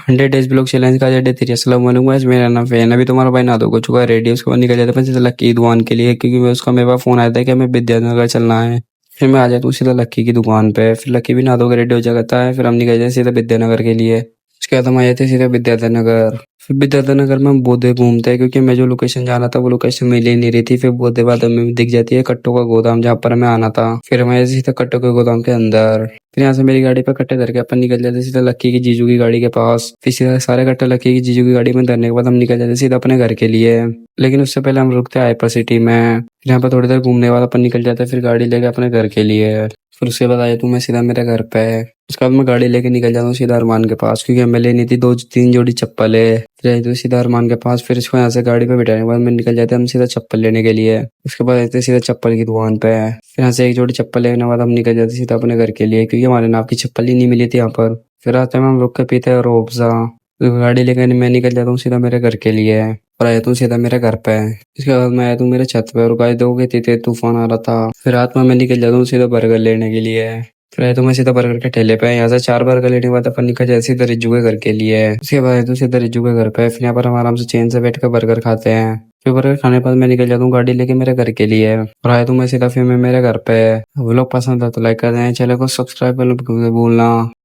100 days blog challenge का day 3। अस्सलाम वालेकुम गाइस, मेरा नाम फैन। अभी तुम्हारा भाई नहा धो हो चुका है, रेडी। उसके बाद निकल जाता है सीधा लक्की की दुकान के लिए, क्योंकि मैं उसका मेरे पास फोन आया था कि हमें विद्यानगर चलना है। फिर मैं आ जाता हूँ सीधा लक्की की दुकान पे। फिर लक्की भी नहा धो के रेडी हो जाता है। फिर हम निकल जाते सीधा विद्यानगर के लिए। उसके बाद हम आ जाते सीधा विद्याधर। फिर विद्याधर नगर में हम बोधे घूमते हैं, क्योंकि मैं जो लोकेशन जाना था वो लोकेशन मिल ही नहीं रही थी। फिर बोधे बाद हमें दिख जाती है कट्टों का गोदाम, जहाँ पर हमें आना था। फिर हम आए सीधा कट्टों के गोदाम के अंदर। फिर यहाँ से मेरी गाड़ी पे कट्टे धर के अपन निकल जाते सीधा लक्की की जीजू की गाड़ी के पास। फिर सीधा सारे कट्टे लक्की की जीजू की गाड़ी में धरने के बाद हम निकल जाते सीधा अपने घर के लिए। लेकिन उससे पहले हम रुकते हाइपर सिटी में। फिर यहाँ पर थोड़ी देर घूमने के बाद अपन निकल जाते फिर गाड़ी लेके अपने घर के लिए। फिर उसके बाद आया तू मैं सीधा मेरे घर पे। उसके बाद मैं गाड़ी लेके निकल जाता हूँ सीधा अरमान के पास, क्योंकि हमें लेनी थी 2-3 जोड़ी चप्पल है। फिर आए तो सीधा अरमान के पास। फिर इसको यहाँ से गाड़ी पे बिठाने के बाद मैं निकल जाते हम सीधा चप्पल लेने के लिए। उसके बाद आते सीधा चप्पल की दुकान पे। फिर यहाँ से एक जोड़ी चप्पल लेने के बाद हम निकल जाते सीधा अपने घर के लिए, क्योंकि हमारे नाप की चप्पल ही नहीं मिली थी यहाँ पर। फिर आते में हम रुक के पीते हैं रूअफ़ज़ा। गाड़ी लेकर मैं निकल जाता हूँ सीधा मेरे घर के लिए। और आया तू सीधा मेरे घर पे। इसके बाद मैं आया तू मेरे छत पे, और गाय दोगे तीते तूफान आ रहा था। फिर रात में मैं निकल जाता हूँ सीधा बर्गर लेने के लिए। फिर आया तो मैं सीधा बर्गर के ठेले पे। यहाँ से 4 बर्गर लेने के बाद अपन निकल जाए सीधा रिज्जू के घर के लिए। उसके बाद आया तो सीधा रिज्जू के घर पे। फिर यहाँ पर हम आराम से चैन से बैठ कर बर्गर खाते हैं। फिर बर्गर खाने के बाद मैं निकल जाता हूँ गाड़ी लेके मेरे घर के लिए। और आया तो मैं सीधा फिर मैं मेरे घर पे। वो लोग पसंद है तो लाइक कर दें, चैनल को सब्सक्राइब करना भूलना।